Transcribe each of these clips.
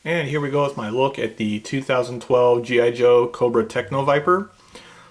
And here we go with my look at the 2012 G.I. Joe Cobra Techno-Viper.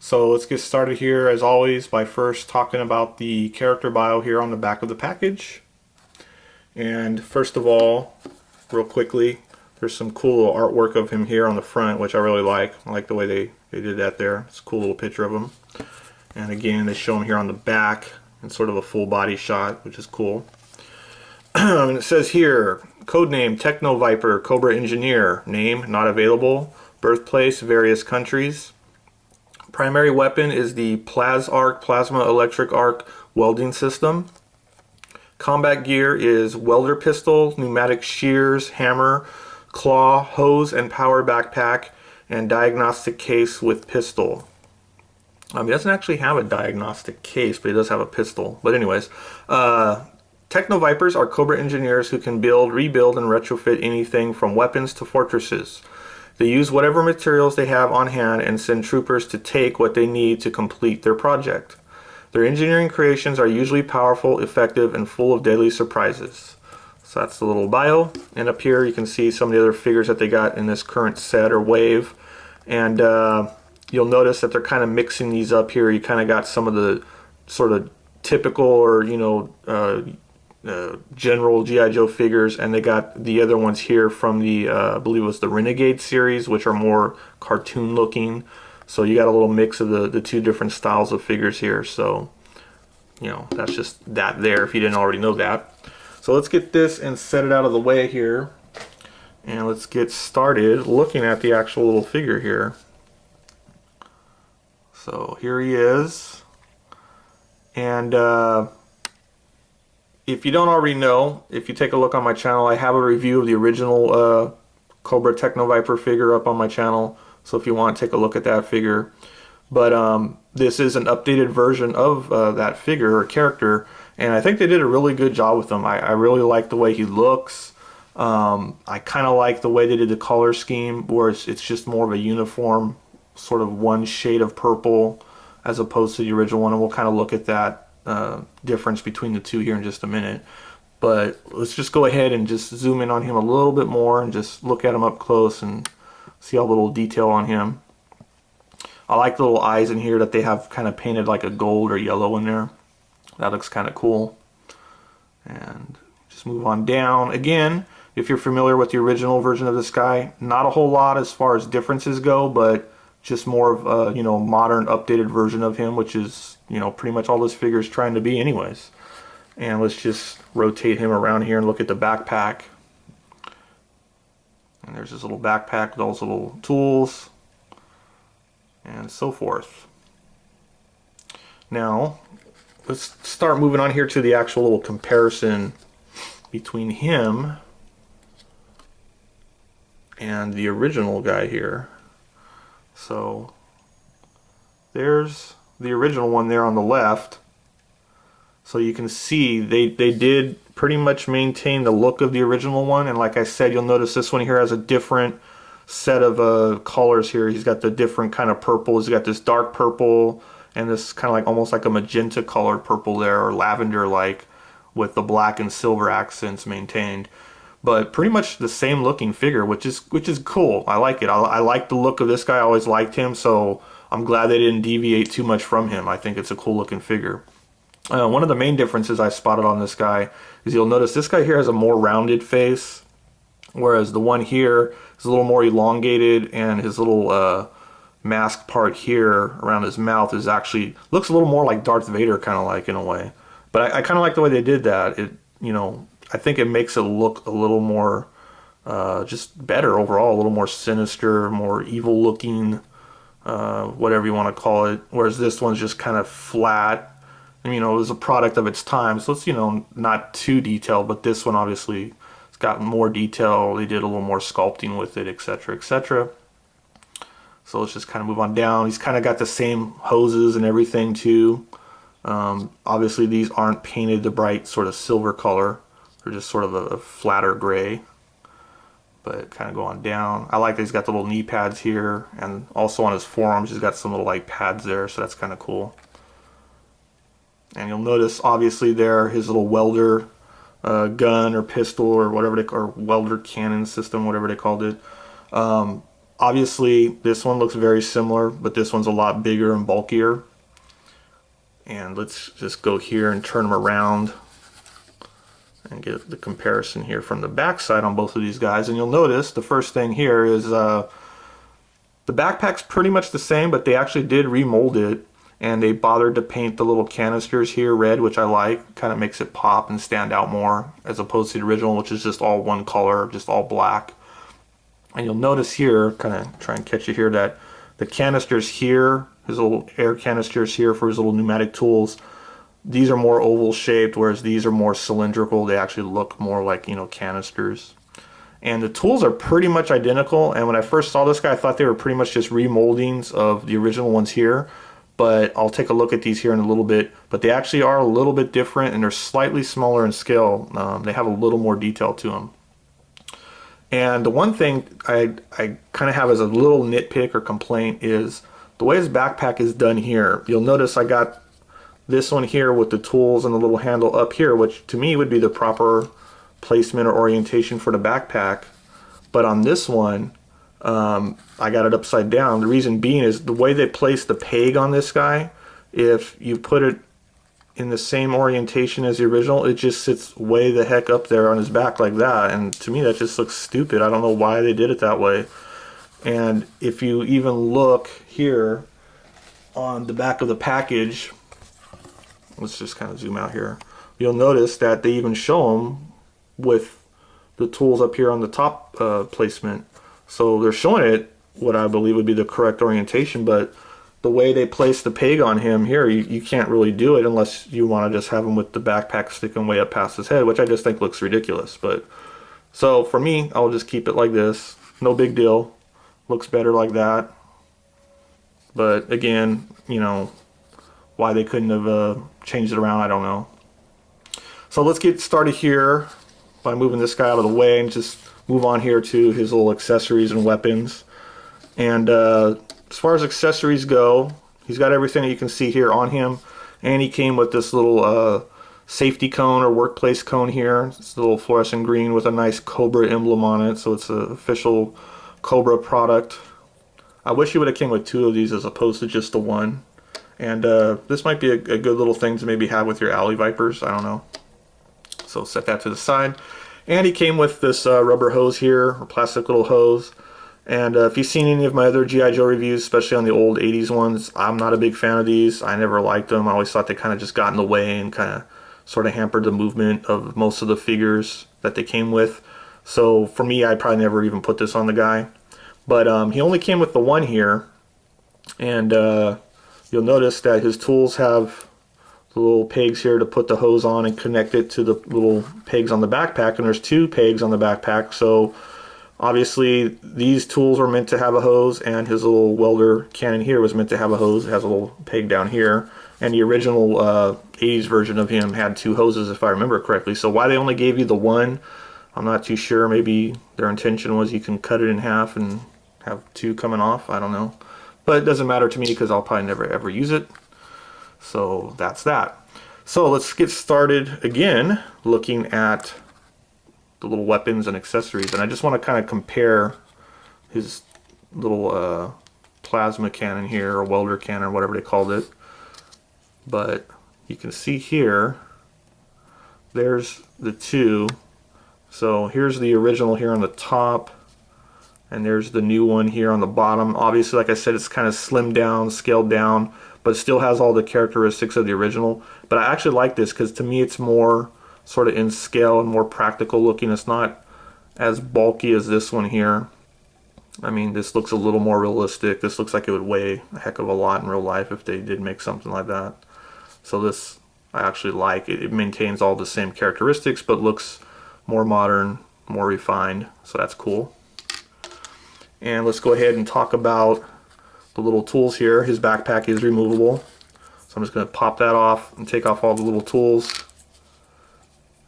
So let's get started here as always by first talking about the character bio here on the back of the package. And first of all, real quickly, there's some cool little artwork of him here on the front, which I really like. I like the way they did that there. It's a cool little picture of him. And again, they show him here on the back in sort of a full body shot, which is cool. And it says here, codename Techno-Viper, Cobra Engineer, name not available, birthplace various countries. Primary weapon is the PlasArc, Plasma Electric Arc welding system. Combat gear is welder pistol, pneumatic shears, hammer, claw, hose and power backpack, and diagnostic case with pistol. He doesn't actually have a diagnostic case, but he does have a pistol. But anyways, Techno-Vipers are Cobra engineers who can build, rebuild, and retrofit anything from weapons to fortresses. They use whatever materials they have on hand and send troopers to take what they need to complete their project. Their engineering creations are usually powerful, effective, and full of deadly surprises. So that's the little bio. And up here you can see some of the other figures that they got in this current set or wave. And you'll notice that they're kind of mixing these up here. You kind of got some of the sort of typical or, general G.I. Joe figures, and they got the other ones here from the I believe it was the Renegade series, which are more cartoon looking. So you got a little mix of the two different styles of figures here. So that's just that there if you didn't already know that. So let's get this and set it out of the way here, and let's get started looking at the actual little figure here. So here he is, and if you don't already know, if you take a look on my channel, I have a review of the original Cobra Techno-Viper figure up on my channel. So if you want to take a look at that figure. But this is an updated version of that figure or character. And I think they did a really good job with him. I really like the way he looks. I kind of like the way they did the color scheme, where it's just more of a uniform, sort of one shade of purple as opposed to the original one. And we'll kind of look at that difference between the two here in just a minute. But let's just go ahead and just zoom in on him a little bit more and just look at him up close and see a little detail on him. I like the little eyes in here that they have kind of painted like a gold or yellow in there. That looks kind of cool. And just move on down. Again, if you're familiar with the original version of this guy, not a whole lot as far as differences go, but just more of a modern updated version of him, which is pretty much all this figure is trying to be anyways. And let's just rotate him around here and look at the backpack. And there's his little backpack with all his little tools and so forth. Now let's start moving on here to the actual little comparison between him and the original guy here. So there's the original one there on the left. So you can see they did pretty much maintain the look of the original one. And like I said, you'll notice this one here has a different set of colors here. He's got the different kind of purples. He's got this dark purple and this kind of like almost like a magenta colored purple there, or lavender like, with the black and silver accents maintained. But pretty much the same looking figure, which is cool. I like it. I like the look of this guy. I always liked him, so I'm glad they didn't deviate too much from him. I think it's a cool looking figure. One of the main differences I spotted on this guy is you'll notice this guy here has a more rounded face, whereas the one here is a little more elongated, and his little mask part here around his mouth is actually looks a little more like Darth Vader, kind of like, in a way. But I kind of like the way they did that. I think it makes it look a little more just better overall, a little more sinister, more evil looking, whatever you want to call it. Whereas this one's just kind of flat. And, it was a product of its time, so it's, not too detailed, but this one obviously it's got more detail. They did a little more sculpting with it, etc., etc. So let's just kind of move on down. He's kind of got the same hoses and everything too. Obviously these aren't painted the bright sort of silver color. They're just sort of a flatter gray. But kind of go on down. I like that he's got the little knee pads here, and also on his forearms he's got some little like pads there, so that's kind of cool. And you'll notice obviously there his little welder gun or pistol or whatever or welder cannon system, whatever they called it. Obviously, this one looks very similar, but this one's a lot bigger and bulkier. And let's just go here and turn them around and get the comparison here from the back side on both of these guys. And you'll notice the first thing here is the backpack's pretty much the same, but they actually did remold it, and they bothered to paint the little canisters here red, which I like. Kind of makes it pop and stand out more as opposed to the original, which is just all one color, just all black. And you'll notice here, kind of try and catch you here, that the canisters here, his little air canisters here for his little pneumatic tools, these are more oval shaped, whereas these are more cylindrical. They actually look more like, you know, canisters. And the tools are pretty much identical. And when I first saw this guy, I thought they were pretty much just remoldings of the original ones here. But I'll take a look at these here in a little bit. But they actually are a little bit different, and they're slightly smaller in scale. They have a little more detail to them. And the one thing I kind of have as a little nitpick or complaint is the way his backpack is done here. You'll notice I got this one here with the tools and the little handle up here, which to me would be the proper placement or orientation for the backpack. But on this one, I got it upside down. The reason being is the way they place the peg on this guy. If you put it in the same orientation as the original, it just sits way the heck up there on his back like that, and to me that just looks stupid. I don't know why they did it that way. And if you even look here on the back of the package, let's just kind of zoom out here, you'll notice that they even show them with the tools up here on the top placement. So they're showing it what I believe would be the correct orientation, but the way they place the peg on him here, you can't really do it unless you want to just have him with the backpack sticking way up past his head, which I just think looks ridiculous. But so for me, I'll just keep it like this. No big deal. Looks better like that. But again, you know, why they couldn't have changed it around, I don't know. So let's get started here by moving this guy out of the way and just move on here to his little accessories and weapons. And as far as accessories go, he's got everything that you can see here on him, and he came with this little safety cone or workplace cone here. It's a little fluorescent green with a nice Cobra emblem on it, so it's an official Cobra product. I wish he would have came with two of these as opposed to just the one. And this might be a good little thing to maybe have with your alley vipers, I don't know. So set that to the side. And he came with this rubber hose here, or plastic little hose. And if you've seen any of my other G.I. Joe reviews, especially on the old 80s ones, I'm not a big fan of these. I never liked them. I always thought they kind of just got in the way and kind of sort of hampered the movement of most of the figures that they came with. So for me, I probably never even put this on the guy. But he only came with the one here. And you'll notice that his tools have the little pegs here to put the hose on and connect it to the little pegs on the backpack. And there's two pegs on the backpack, so obviously these tools were meant to have a hose, and his little welder cannon here was meant to have a hose. It has a little peg down here, and the original 80s version of him had two hoses, if I remember correctly. So why they only gave you the one, I'm not too sure. Maybe their intention was you can cut it in half and have two coming off, I don't know. But it doesn't matter to me because I'll probably never ever use it. So that's that. So let's get started again looking at the little weapons and accessories. And I just want to kind of compare his little plasma cannon here, or welder cannon, or whatever they called it. But you can see here, there's the two. So here's the original here on the top, and there's the new one here on the bottom. Obviously, like I said, it's kind of slimmed down, scaled down, but it still has all the characteristics of the original. But I actually like this because to me it's more sort of in scale and more practical looking. It's not as bulky as this one here. I mean, this looks a little more realistic. This looks like it would weigh a heck of a lot in real life if they did make something like that. So this I actually like. It maintains all the same characteristics but looks more modern, more refined, so that's cool. And let's go ahead and talk about the little tools here. His backpack is removable, so I'm just going to pop that off and take off all the little tools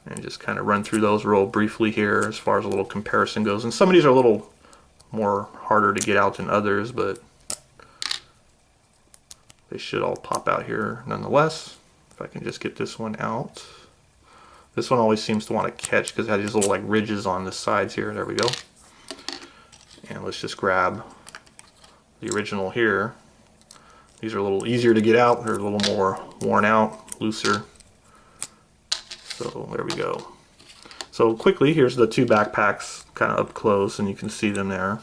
and just kind of run through those real briefly here as far as a little comparison goes. And some of these are a little more harder to get out than others, but they should all pop out here nonetheless. If I can just get this one out. This one always seems to want to catch because it has these little like ridges on the sides here. There we go. And let's just grab the original here. These are a little easier to get out. They're a little more worn out, looser. So there we go. So quickly, here's the two backpacks kind of up close, and you can see them there.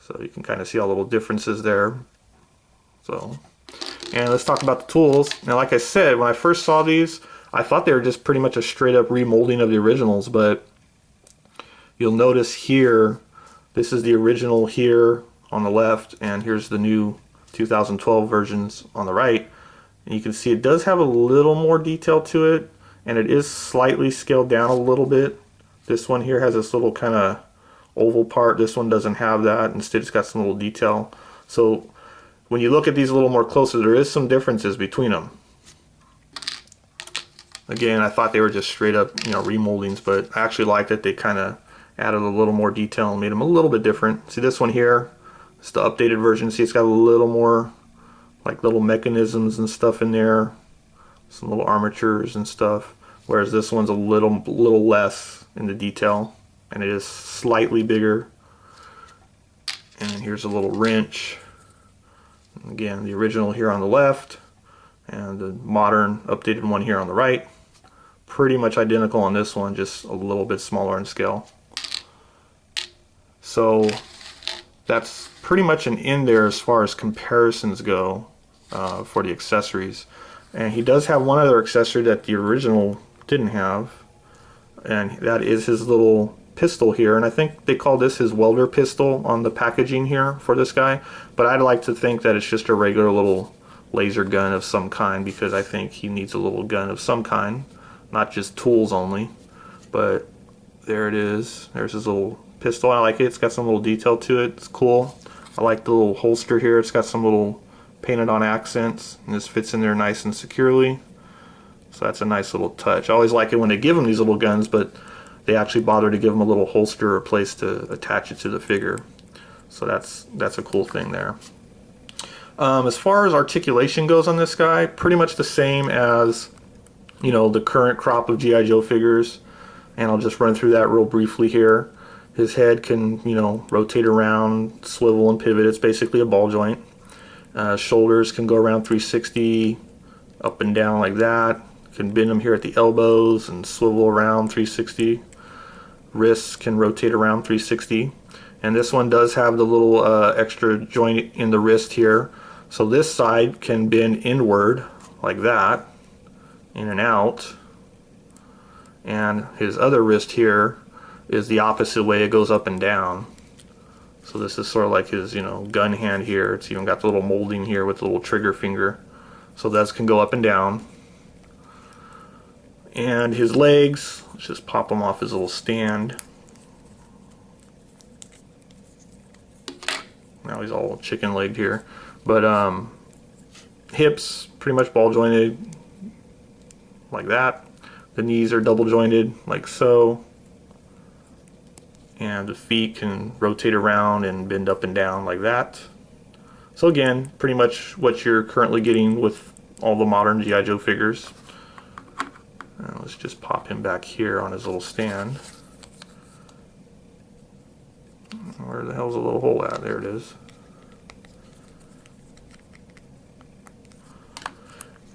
So you can kind of see all the little differences there. So, and let's talk about the tools. Now, like I said, when I first saw these, I thought they were just pretty much a straight up remolding of the originals, but you'll notice here, this is the original here on the left, and here's the new 2012 versions on the right. And you can see it does have a little more detail to it, and it is slightly scaled down a little bit. This one here has this little kind of oval part. This one doesn't have that. Instead, it's got some little detail. So when you look at these a little more closer, there is some differences between them. Again, I thought they were just straight up, you know, remoldings, but I actually like that they kind of added a little more detail and made them a little bit different. See this one here? It's the updated version. See, it's got a little more like little mechanisms and stuff in there, some little armatures and stuff. Whereas this one's a little less in the detail, and it is slightly bigger. And here's a little wrench. And again, the original here on the left, and the modern updated one here on the right. Pretty much identical on this one, just a little bit smaller in scale. So that's pretty much an end there as far as comparisons go for the accessories. And he does have one other accessory that the original didn't have, and that is his little pistol here. And I think they call this his welder pistol on the packaging here for this guy, but I'd like to think that it's just a regular little laser gun of some kind, because I think he needs a little gun of some kind, not just tools only. But there it is. There's his little pistol. I like it. It's got some little detail to it. It's cool. I like the little holster here. It's got some little painted on accents, and this fits in there nice and securely. So that's a nice little touch. I always like it when they give them these little guns, but they actually bother to give them a little holster or place to attach it to the figure. So that's a cool thing there. As far as articulation goes on this guy, pretty much the same as, you know, the current crop of G.I. Joe figures, and I'll just run through that real briefly here. His head can, you know, rotate around, swivel and pivot. It's basically a ball joint. Shoulders can go around 360, up and down like that. Can bend them here at the elbows and swivel around 360. Wrists can rotate around 360. And this one does have the little extra joint in the wrist here. So this side can bend inward like that, in and out. And his other wrist here is the opposite way. It goes up and down. So this is sort of like his, you know, gun hand here. It's even got the little molding here with the little trigger finger. So that can go up and down. And his legs, let's just pop them off his little stand. Now he's all chicken legged here. But hips, pretty much ball jointed like that. The knees are double jointed like so. And the feet can rotate around and bend up and down like that. So again, pretty much what you're currently getting with all the modern G.I. Joe figures. Now let's just pop him back here on his little stand. Where the hell's the little hole at? There it is.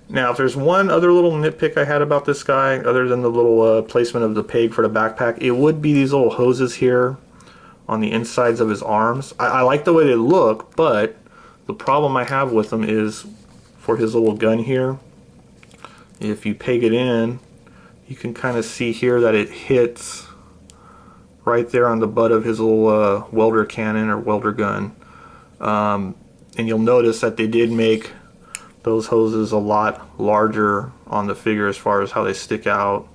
Now, if there's one other little nitpick I had about this guy, other than the little placement of the peg for the backpack, it would be these little hoses here on the insides of his arms. I like the way they look, but the problem I have with them is for his little gun here. If you peg it in, you can kind of see here that it hits right there on the butt of his little welder cannon or welder gun. And you'll notice that they did make those hoses a lot larger on the figure as far as how they stick out.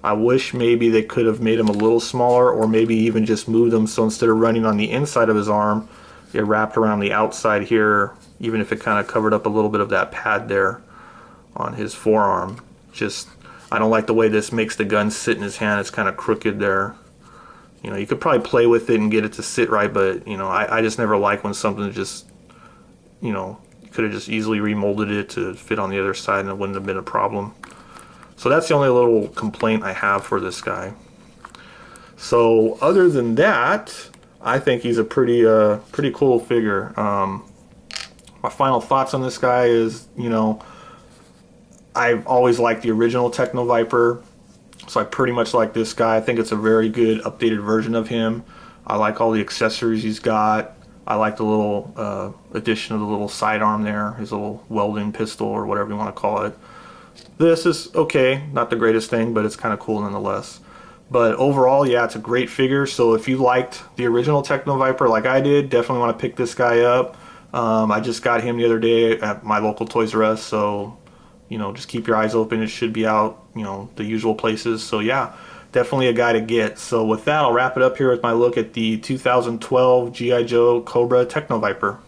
I wish maybe they could have made them a little smaller, or maybe even just moved them so instead of running on the inside of his arm, it wrapped around the outside here, even if it kind of covered up a little bit of that pad there on his forearm. Just, I don't like the way this makes the gun sit in his hand. It's kind of crooked there. You know, you could probably play with it and get it to sit right, but, you know, I just never like when something just, you know, could have just easily remolded it to fit on the other side and it wouldn't have been a problem. So that's the only little complaint I have for this guy. So other than that, I think he's a pretty cool figure. My final thoughts on this guy is, you know, I've always liked the original Techno-Viper, so I pretty much like this guy. I think it's a very good updated version of him. I like all the accessories he's got. I like the little addition of the little sidearm there, his little welding pistol or whatever you want to call it. This is okay, not the greatest thing, but it's kind of cool nonetheless. But overall, yeah, it's a great figure. So if you liked the original Techno-Viper like I did, definitely want to pick this guy up. I just got him the other day at my local Toys R Us, so, you know, just keep your eyes open. It should be out, you know, the usual places. So yeah, definitely a guy to get. So with that, I'll wrap it up here with my look at the 2012 G.I. Joe Cobra Techno-Viper.